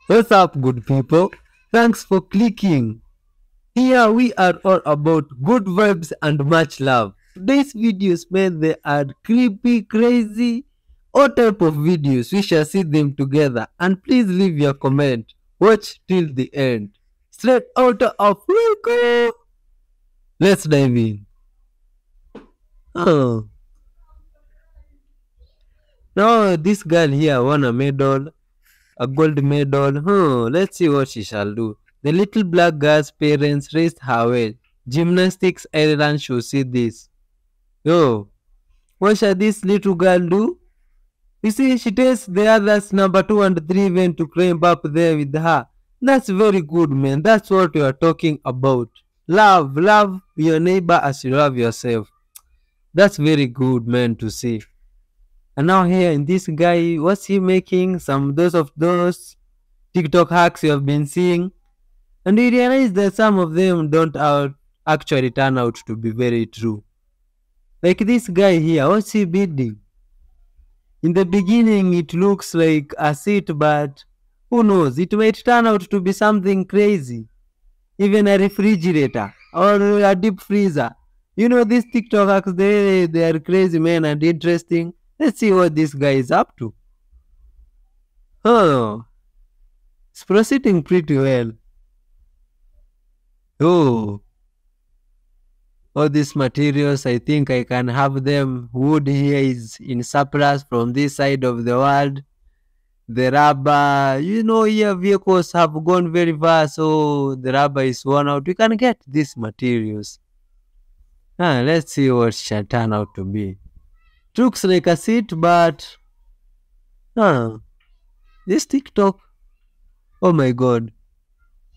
What's up, good people? Thanks for clicking. Here we are all about good vibes and much love. Today's videos, man, they are creepy, crazy, all type of videos. We shall see them together. And please leave your comment. Watch till the end. Straight out of Africa. Let's dive in. Oh, no, this girl here won a medal, a gold medal. Let's see what she shall do. The little black girl's parents raised her well. Gymnastics Ireland should see this. Yo, what shall this little girl do? You see, she takes the others number 2 and 3 even to climb up there with her. That's very good, man. That's what we are talking about. Love your neighbor as you love yourself. That's very good, man, to see. And now here in this guy, what's he making? Those TikTok hacks you have been seeing. And we realize that some of them don't actually turn out to be very true. Like this guy here, what's he building? In the beginning, it looks like a seat, but who knows? It might turn out to be something crazy. Even a refrigerator or a deep freezer. You know, these TikTok hacks, they are crazy, man, and interesting. Let's see what this guy is up to. Oh, it's proceeding pretty well. Oh, all these materials, I think I can have them. Wood here is in surplus from this side of the world. The rubber, you know, here vehicles have gone very far, so the rubber is worn out. We can get these materials. Let's see what shall turn out to be. Looks like a seat, but this TikTok, oh my god,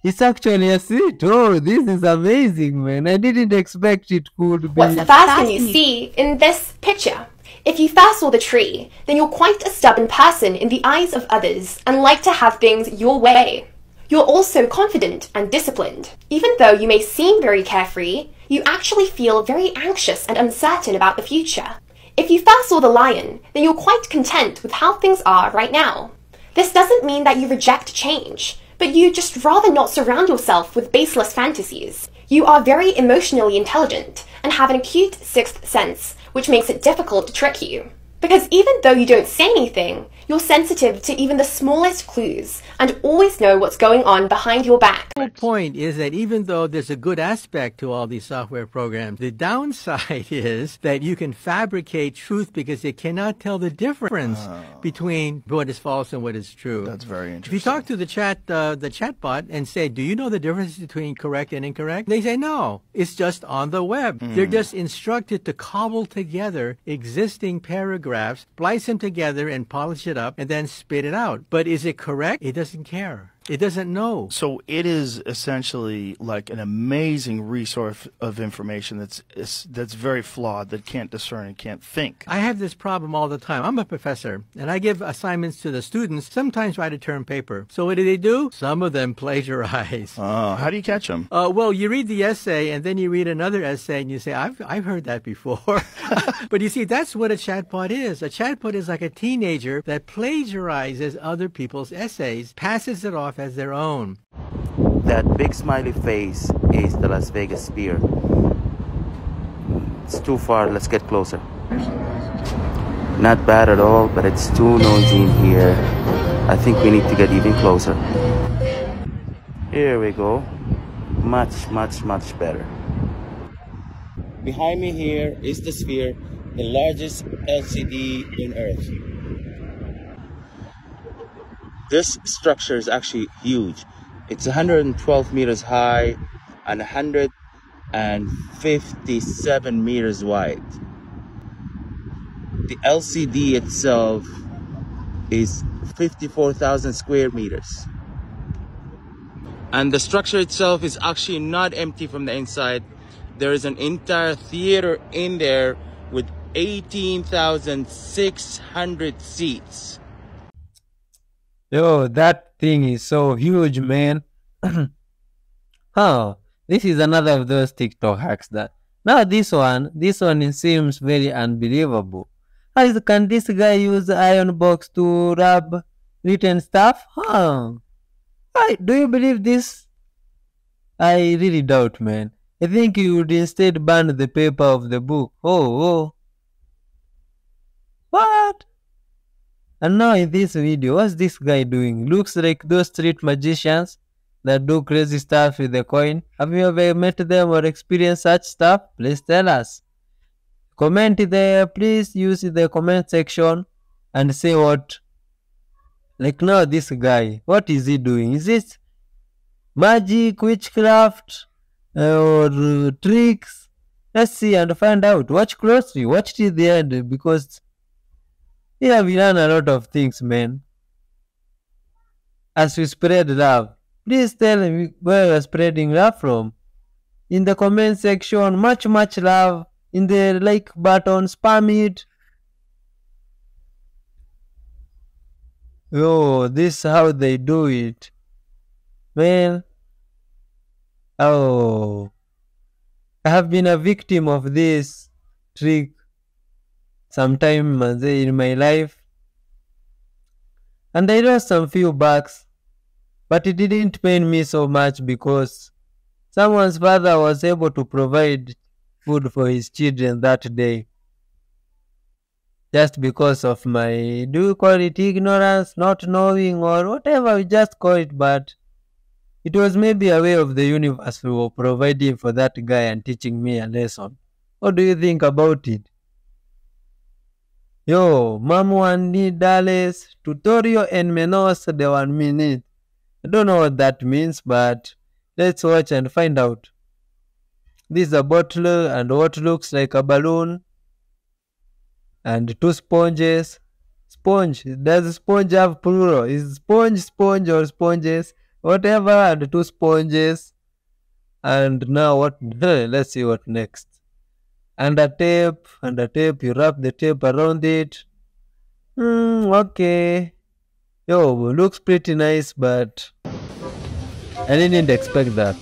it's actually a seat. Oh, this is amazing, man. I didn't expect it could be. What's the first thing you see in this picture? If you first saw the tree, then you're quite a stubborn person in the eyes of others and like to have things your way. You're also confident and disciplined. Even though you may seem very carefree, you actually feel very anxious and uncertain about the future. If you first saw the lion, then you're quite content with how things are right now. This doesn't mean that you reject change, but you just rather not surround yourself with baseless fantasies. You are very emotionally intelligent and have an acute sixth sense, which makes it difficult to trick you. Because even though you don't say anything, you're sensitive to even the smallest clues and always know what's going on behind your back. The whole point is that even though there's a good aspect to all these software programs, the downside is that you can fabricate truth because it cannot tell the difference between what is false and what is true. That's very interesting. If you talk to the chatbot and say, do you know the difference between correct and incorrect? They say, no, it's just on the web. They're just instructed to cobble together existing paragraphs, splice them together and polish it up and then spit it out. But is it correct? It doesn't care. It doesn't know. So it is essentially like an amazing resource of information that's very flawed, that can't discern and can't think. I have this problem all the time. I'm a professor, and I give assignments to the students, sometimes write a term paper. So what do? Some of them plagiarize. Oh, how do you catch them? Well, you read the essay, and then you read another essay, and you say, I've heard that before. But you see, that's what a chatbot is. A chatbot is like a teenager that plagiarizes other people's essays, passes it off as their own. That big smiley face is the Las Vegas Sphere. It's too far, let's get closer. Not bad at all, but it's too noisy in here. I think we need to get even closer. Here we go. Much, much, much better. Behind me here is the sphere, the largest LCD in Earth. This structure is actually huge. It's 112 meters high and 157 meters wide. The LCD itself is 54,000 square meters. And the structure itself is actually not empty from the inside. There is an entire theater in there with 18,600 seats. Yo, that thing is so huge, man. This is another of those TikTok hacks that. Now this one seems very unbelievable. How can this guy use the iron box to rub written stuff? Do you believe this? I really doubt, man. I think you would instead burn the paper of the book. Oh. What? And now in this video, what's this guy doing? Looks like those street magicians that do crazy stuff with the coin. Have you ever met them or experienced such stuff? Please tell us. Comment there. Please use the comment section and say what. Like now this guy, what is he doing? Is it magic, witchcraft, or tricks? Let's see and find out. Watch closely. Watch till the end because here we learn a lot of things, man. As we spread love. Please tell me where you're spreading love from. In the comment section, much love. In the like button, spam it. Oh, this is how they do it. Man. Oh. I have been a victim of this trick sometime in my life. And I lost some few bucks. But it didn't pain me so much because someone's father was able to provide food for his children that day. Just because of my, do you call it ignorance, not knowing, or whatever we just call it, but it was maybe a way of the universe for providing for that guy and teaching me a lesson. What do you think about it? Yo, Mamu Dales, tutorial en menos de 1 minute. I don't know what that means, but let's watch and find out. This is a bottle and what looks like a balloon. And 2 sponges. Sponge. Does sponge have plural? Is sponge or sponges? Whatever, and 2 sponges. And now what? Let's see what next. And a tape. You wrap the tape around it. Okay. Yo, looks pretty nice, but I didn't expect that.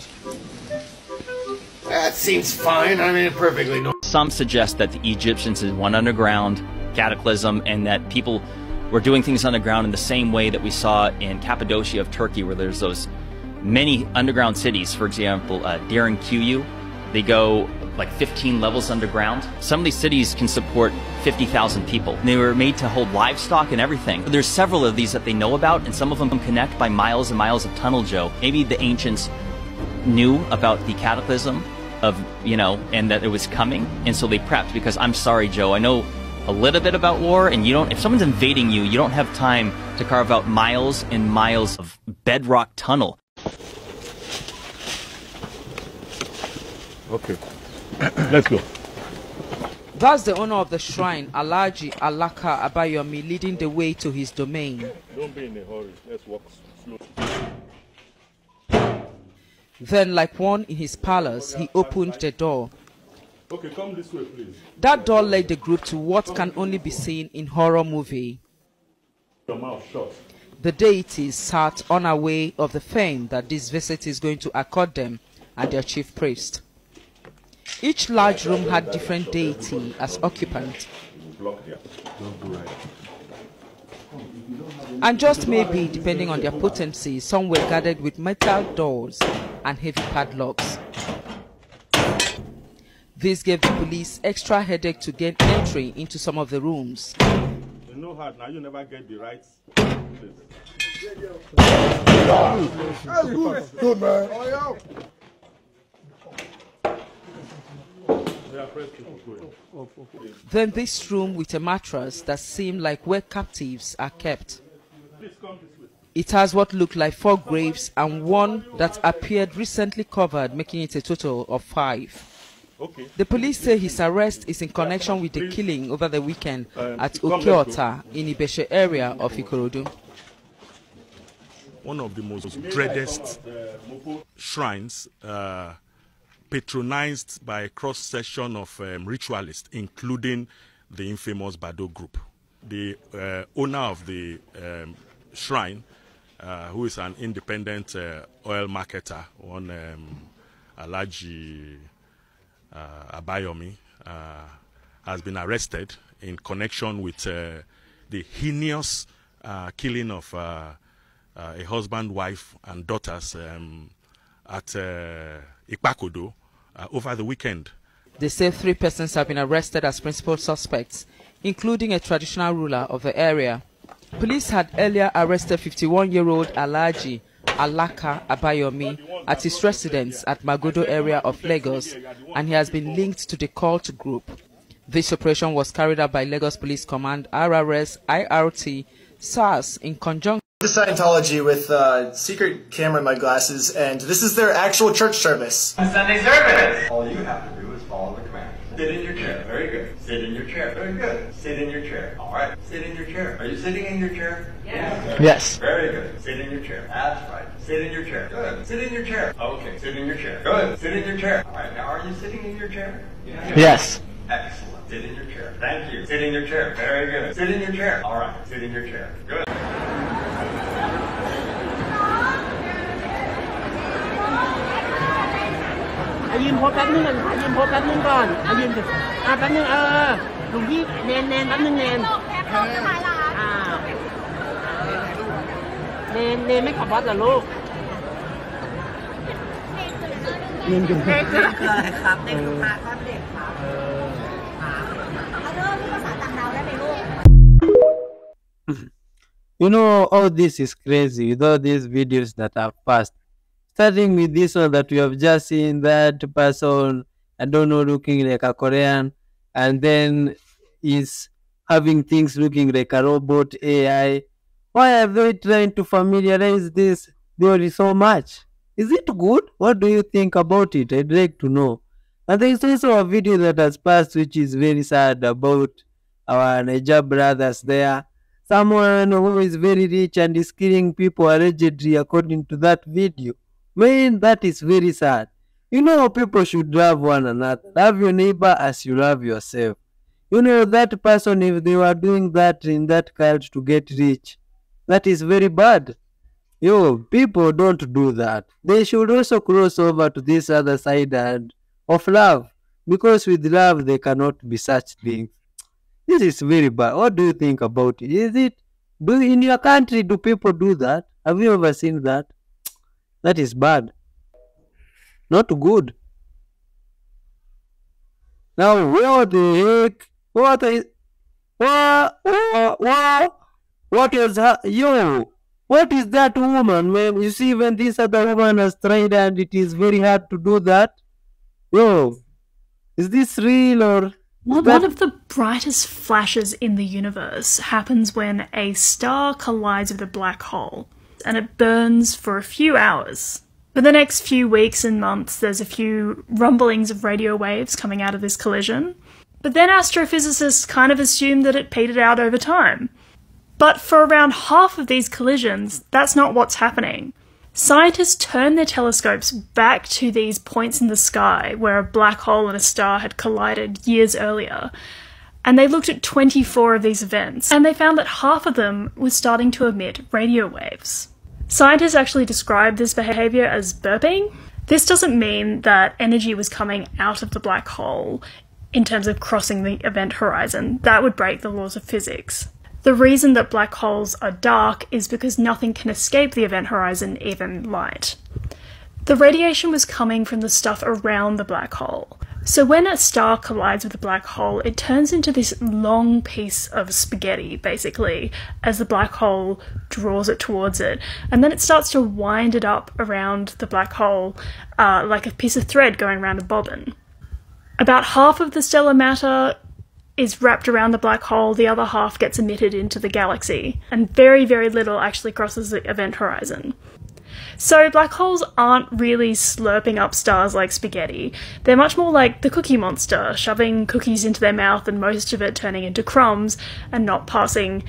That seems fine. I mean, perfectly normal. Some suggest that the Egyptians had one underground cataclysm and that people were doing things underground in the same way that we saw in Cappadocia of Turkey, where there's those many underground cities. For example, Derin Kuyu, they go like 15 levels underground. Some of these cities can support 50,000 people. They were made to hold livestock and everything. There's several of these that they know about, and some of them connect by miles and miles of tunnel, Joe. Maybe the ancients knew about the cataclysm of, and that it was coming, and so they prepped, because I'm sorry, Joe, I know a little bit about war, and if someone's invading you, you don't have time to carve out miles and miles of bedrock tunnel. Okay. Let's go. That's the owner of the shrine, Alhaji Alaka Abayomi, leading the way to his domain. Don't be in a hurry. Let's walk slowly. Then, like one in his palace, he opened the door. Okay, come this way, please. That door led the group to what can only be seen in horror movie. Your mouth shut. The deities sat unaware of the fame that this visit is going to accord them and their chief priest. Each large room had different deity as occupant. And just maybe, depending on their potency, some were guarded with metal doors and heavy padlocks. This gave the police extra headache to gain entry into some of the rooms. You know how now you never get the rights. Good, man. Then this room with a mattress that seemed like where captives are kept. It has what looked like 4 graves and one that appeared recently covered, making it a total of 5. The police say his arrest is in connection with the killing over the weekend at Okeota in Ibeshe area of Ikorodu. One of the most dreaded shrines patronized by a cross-section of ritualists, including the infamous Badoo group. The owner of the shrine, who is an independent oil marketer, one Alhaji Abayomi, has been arrested in connection with the heinous killing of a husband, wife, and daughters at Ikpakodo over the weekend. They say 3 persons have been arrested as principal suspects, including a traditional ruler of the area. Police had earlier arrested 51-year-old Alhaji Alaka Abayomi at his residence at Magodo area of Lagos, and he has been linked to the cult group. This operation was carried out by Lagos Police Command, RRS, IRT, SARS in conjunction to Scientology with secret camera in my glasses, and this is their actual church service. Sunday service! All you have to do is follow the command. Sit in your chair. Very good. Sit in your chair. Very good. Sit in your chair. All right. Sit in your chair. Are you sitting in your chair? Yes. Yes. Very good. Sit in your chair. That's right. Sit in your chair. Good. Sit in your chair. Okay. Sit in your chair. Good. Sit in your chair. All right. Now, are you sitting in your chair? Yes. Excellent. Sit in your chair. Thank you. Sit in your chair. Very good. Sit in your chair. All right. Sit in your chair. Good. You know, all this is crazy with all these videos that have passed. Starting with this one that we have just seen, that person, I don't know, looking like a Korean, and then is having things looking like a robot AI. Why are they trying to familiarize this theory so much? Is it good? What do you think about it? I'd like to know. And there is also a video that has passed which is very sad about our Niger brothers there. Someone who is very rich and is killing people allegedly according to that video. Man, that is very sad. You know, people should love one another. Love your neighbor as you love yourself. You know, that person, if they were doing that in that cult to get rich, that is very bad. Yo, people don't do that. They should also cross over to this other side and of love. Because with love, there cannot be such things. This is very bad. What do you think about it? In your country, do people do that? Have you ever seen that? That is bad. Not good. Now, what the heck? What is that woman, man? You see, when this other woman has tried and it is very hard to do that. Yo, is this real or... One of the brightest flashes in the universe happens when a star collides with a black hole, and it burns for a few hours. For the next few weeks and months, there's a few rumblings of radio waves coming out of this collision, but then astrophysicists kind of assume that it petered out over time. But for around half of these collisions, that's not what's happening. Scientists turned their telescopes back to these points in the sky where a black hole and a star had collided years earlier, and they looked at 24 of these events, and they found that half of them were starting to emit radio waves. Scientists actually describe this behaviour as burping. This doesn't mean that energy was coming out of the black hole in terms of crossing the event horizon. That would break the laws of physics. The reason that black holes are dark is because nothing can escape the event horizon, even light. The radiation was coming from the stuff around the black hole. So when a star collides with a black hole, it turns into this long piece of spaghetti, basically, as the black hole draws it towards it. And then it starts to wind it up around the black hole like a piece of thread going around a bobbin. About half of the stellar matter is wrapped around the black hole, the other half gets emitted into the galaxy, and very, very little actually crosses the event horizon. So black holes aren't really slurping up stars like spaghetti. They're much more like the Cookie Monster, shoving cookies into their mouth and most of it turning into crumbs and not passing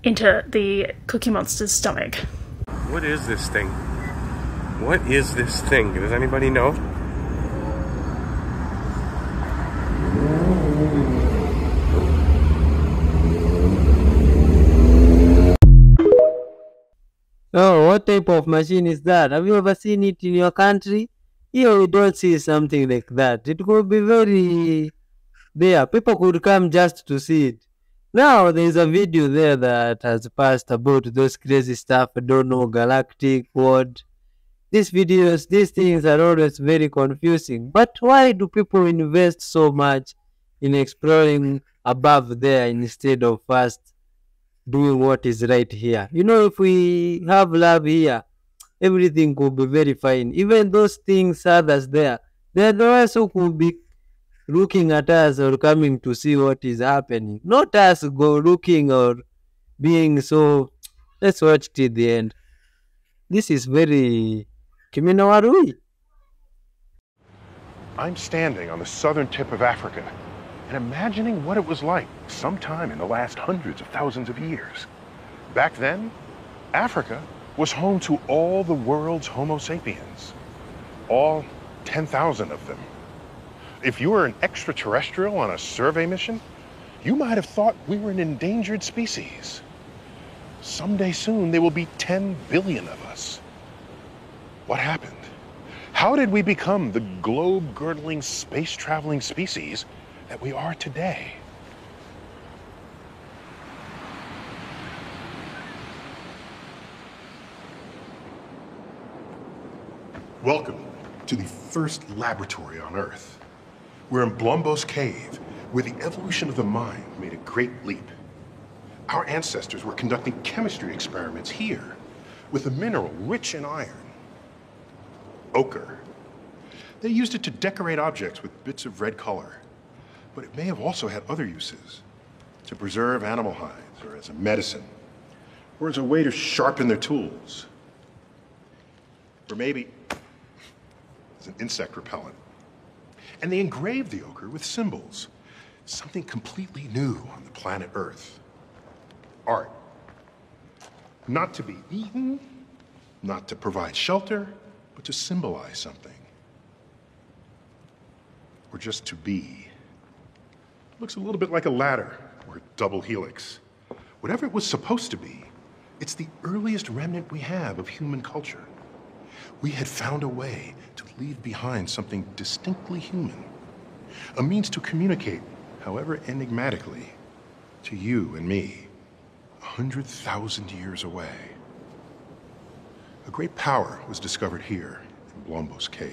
into the Cookie Monster's stomach. What is this thing? What is this thing? Does anybody know? Oh, what type of machine is that? Have you ever seen it in your country? Here we don't see something like that. It could be very there. People could come just to see it. Now there's a video there that has passed about those crazy stuff. I don't know, galactic, what. These videos, these things are always very confusing. But why do people invest so much in exploring above there instead of first doing what is right here? You know, if we have love here, everything could be very fine. Even those things, others there, they are the ones who could be looking at us or coming to see what is happening. Not us go looking or being so. Let's watch till the end. This is very Kiminawarui. I'm standing on the southern tip of Africa and imagining what it was like sometime in the last hundreds of thousands of years. Back then, Africa was home to all the world's Homo sapiens, all 10,000 of them. If you were an extraterrestrial on a survey mission, you might have thought we were an endangered species. Someday soon, there will be 10 billion of us. What happened? How did we become the globe-girdling, space-traveling species that we are today? Welcome to the first laboratory on Earth. We're in Blombos Cave, where the evolution of the mind made a great leap. Our ancestors were conducting chemistry experiments here with a mineral rich in iron, ochre. They used it to decorate objects with bits of red color, but it may have also had other uses, to preserve animal hides, or as a medicine, or as a way to sharpen their tools, or maybe as an insect repellent. And they engraved the ochre with symbols, something completely new on the planet Earth. Art. Not to be eaten, not to provide shelter, but to symbolize something. Or just to be. Looks a little bit like a ladder or a double helix. Whatever it was supposed to be, it's the earliest remnant we have of human culture. We had found a way to leave behind something distinctly human, a means to communicate, however enigmatically, to you and me. 100,000 years away. A great power was discovered here in Blombos Cave.